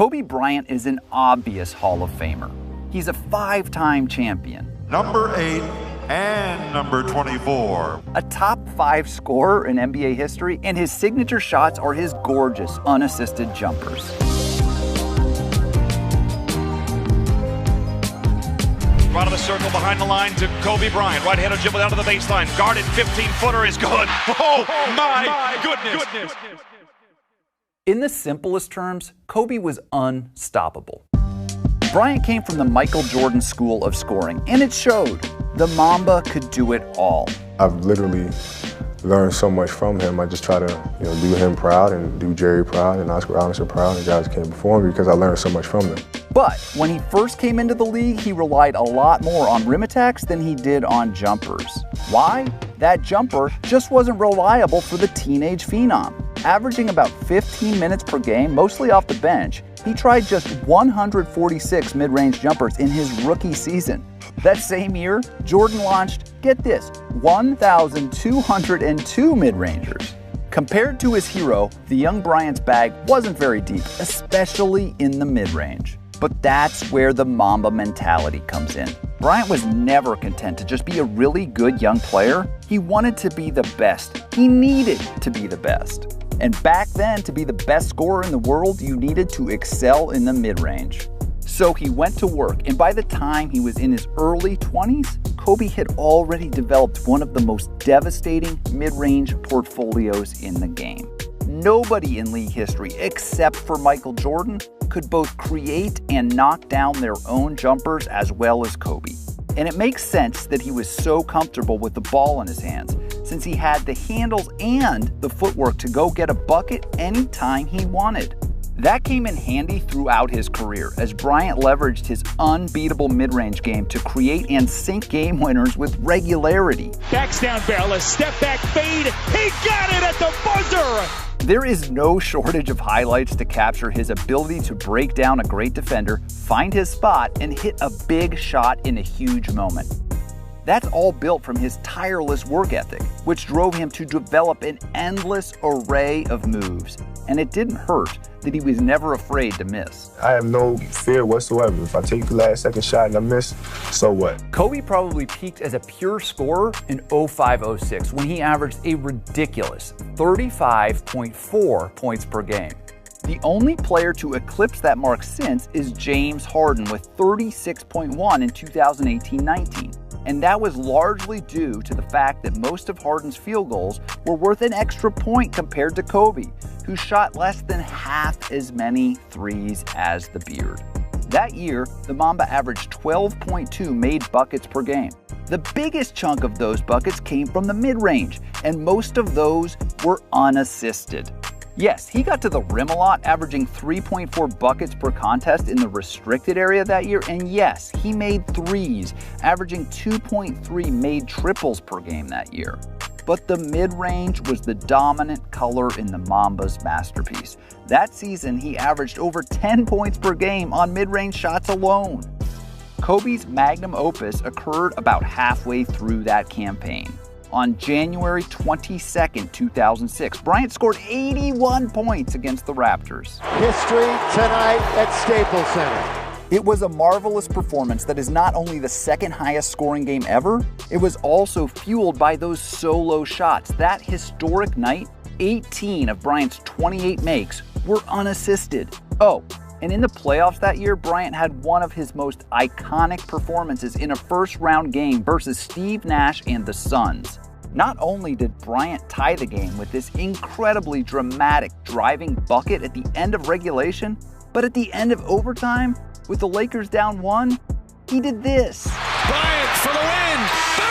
Kobe Bryant is an obvious Hall of Famer. He's a 5-time champion. Number 8 and number 24. A top 5 scorer in NBA history, and his signature shots are his gorgeous, unassisted jumpers. Out of the circle, behind the line to Kobe Bryant. Right-handed dribble down to the baseline. Guarded, 15-footer is good. Oh, my goodness. In the simplest terms, Kobe was unstoppable. Bryant came from the Michael Jordan school of scoring, and it showed. The Mamba could do it all. I've literally learned so much from him. I just try to, do him proud and do Jerry proud and Oscar Robertson proud and guys came before me because I learned so much from them. But when he first came into the league, he relied a lot more on rim attacks than he did on jumpers. Why? That jumper just wasn't reliable for the teenage phenom. Averaging about 15 minutes per game, mostly off the bench, he tried just 146 mid-range jumpers in his rookie season. That same year, Jordan launched, get this, 1,202 mid-rangers. Compared to his hero, the young Bryant's bag wasn't very deep, especially in the mid-range. But that's where the Mamba mentality comes in. Bryant was never content to just be a really good young player. He wanted to be the best. He needed to be the best. And back then, to be the best scorer in the world, you needed to excel in the mid-range. So he went to work, and by the time he was in his early 20s, Kobe had already developed one of the most devastating mid-range portfolios in the game. Nobody in league history, except for Michael Jordan, could both create and knock down their own jumpers as well as Kobe. And it makes sense that he was so comfortable with the ball in his hands, since he had the handles and the footwork to go get a bucket anytime he wanted. That came in handy throughout his career, as Bryant leveraged his unbeatable mid-range game to create and sink game winners with regularity. Backs down barrel, a step back fade, he got it at the buzzer! There is no shortage of highlights to capture his ability to break down a great defender, find his spot, and hit a big shot in a huge moment. That's all built from his tireless work ethic, which drove him to develop an endless array of moves. And it didn't hurt that he was never afraid to miss. I have no fear whatsoever. If I take the last second shot and I miss, so what? Kobe probably peaked as a pure scorer in 05-06 when he averaged a ridiculous 35.4 points per game. The only player to eclipse that mark since is James Harden with 36.1 in 2018-19. And that was largely due to the fact that most of Harden's field goals were worth an extra point compared to Kobe, who shot less than half as many threes as the Beard. That year, the Mamba averaged 12.2 made buckets per game. The biggest chunk of those buckets came from the mid-range, and most of those were unassisted. Yes, he got to the rim a lot, averaging 3.4 buckets per contest in the restricted area that year, and yes, he made threes, averaging 2.3 made triples per game that year. But the mid-range was the dominant color in the Mamba's masterpiece. That season, he averaged over 10 points per game on mid-range shots alone. Kobe's magnum opus occurred about halfway through that campaign. On January 22, 2006, Bryant scored 81 points against the Raptors. History tonight at Staples Center. It was a marvelous performance that is not only the second highest scoring game ever, it was also fueled by those solo shots. That historic night, 18 of Bryant's 28 makes were unassisted. Oh, and in the playoffs that year, Bryant had one of his most iconic performances in a first-round game versus Steve Nash and the Suns. Not only did Bryant tie the game with this incredibly dramatic driving bucket at the end of regulation, but at the end of overtime, with the Lakers down 1, he did this. Bryant for the win! Bang!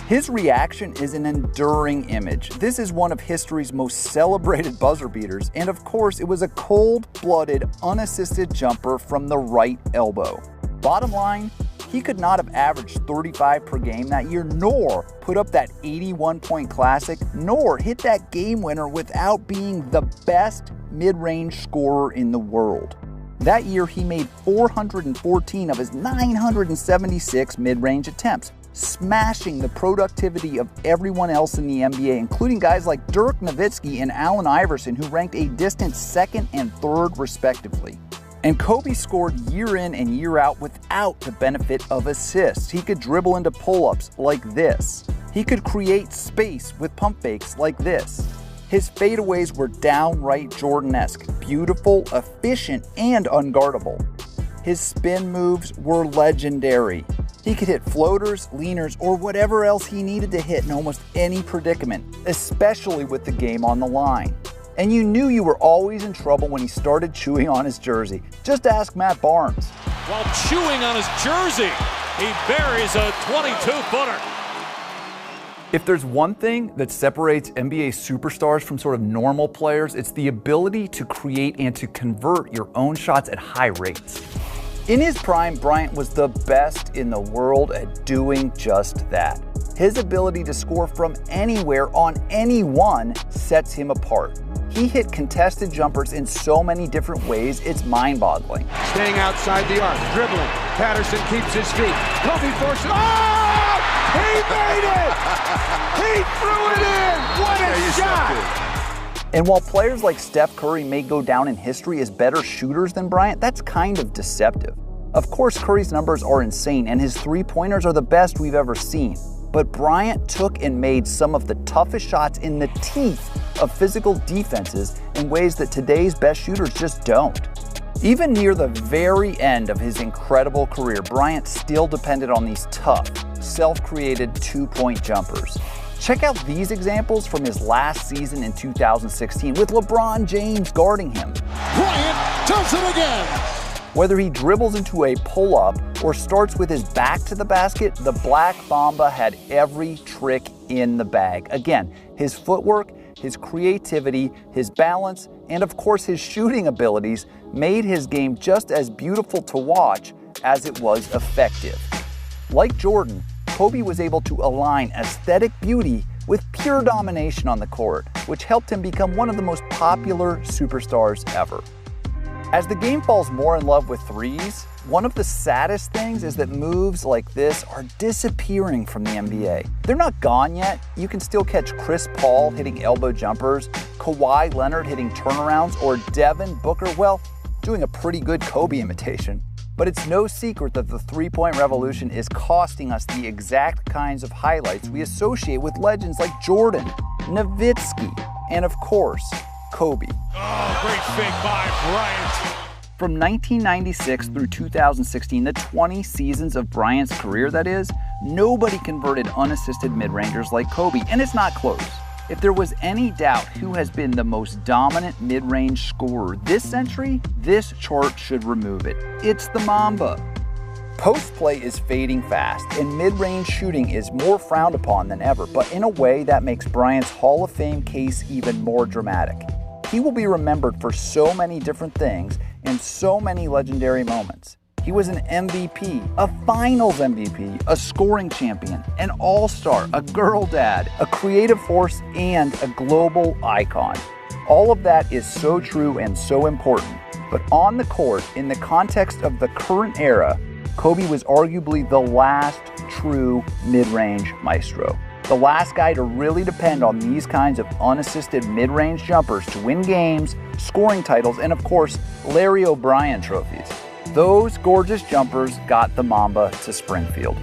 His reaction is an enduring image. This is one of history's most celebrated buzzer beaters, and of course, it was a cold-blooded, unassisted jumper from the right elbow. Bottom line, he could not have averaged 35 per game that year, nor put up that 81-point classic, nor hit that game winner without being the best mid-range scorer in the world. That year, he made 414 of his 976 mid-range attempts, smashing the productivity of everyone else in the NBA, including guys like Dirk Nowitzki and Allen Iverson, who ranked a distant second and third respectively. And Kobe scored year in and year out without the benefit of assists. He could dribble into pull-ups like this. He could create space with pump fakes like this. His fadeaways were downright Jordan-esque, beautiful, efficient, and unguardable. His spin moves were legendary. He could hit floaters, leaners, or whatever else he needed to hit in almost any predicament, especially with the game on the line. And you knew you were always in trouble when he started chewing on his jersey. Just ask Matt Barnes. While chewing on his jersey, he buries a 22-footer. If there's one thing that separates NBA superstars from sort of normal players, it's the ability to create and to convert your own shots at high rates. In his prime, Bryant was the best in the world at doing just that. His ability to score from anywhere on anyone sets him apart. He hit contested jumpers in so many different ways, it's mind-boggling. Staying outside the arc, dribbling. Patterson keeps his feet. Kobe forces. Oh! He made it! He threw it in! What a shot! And while players like Steph Curry may go down in history as better shooters than Bryant, that's kind of deceptive. Of course, Curry's numbers are insane, and his three-pointers are the best we've ever seen. But Bryant took and made some of the toughest shots in the teeth of physical defenses in ways that today's best shooters just don't. Even near the very end of his incredible career, Bryant still depended on these tough, self-created two-point jumpers. Check out these examples from his last season in 2016 with LeBron James guarding him. Bryant does it again! Whether he dribbles into a pull-up or starts with his back to the basket, the Black Mamba had every trick in the bag. Again, his footwork, his creativity, his balance, and of course his shooting abilities made his game just as beautiful to watch as it was effective. Like Jordan, Kobe was able to align aesthetic beauty with pure domination on the court, which helped him become one of the most popular superstars ever. As the game falls more in love with threes, one of the saddest things is that moves like this are disappearing from the NBA. They're not gone yet. You can still catch Chris Paul hitting elbow jumpers, Kawhi Leonard hitting turnarounds, or Devin Booker, well, doing a pretty good Kobe imitation. But it's no secret that the three-point revolution is costing us the exact kinds of highlights we associate with legends like Jordan, Nowitzki, and of course, Kobe. Oh, great fake by Bryant. From 1996 through 2016, the 20 seasons of Bryant's career, that is, nobody converted unassisted mid-rangers like Kobe, and it's not close. If there was any doubt who has been the most dominant mid-range scorer this century, this chart should remove it. It's the Mamba. Post play is fading fast, and mid-range shooting is more frowned upon than ever, but in a way that makes Bryant's Hall of Fame case even more dramatic. He will be remembered for so many different things and so many legendary moments. He was an MVP, a finals MVP, a scoring champion, an all-star, a girl dad, a creative force, and a global icon. All of that is so true and so important, but on the court, in the context of the current era, Kobe was arguably the last true mid-range maestro. The last guy to really depend on these kinds of unassisted mid-range jumpers to win games, scoring titles, and of course, Larry O'Brien trophies. Those gorgeous jumpers got the Mamba to Springfield.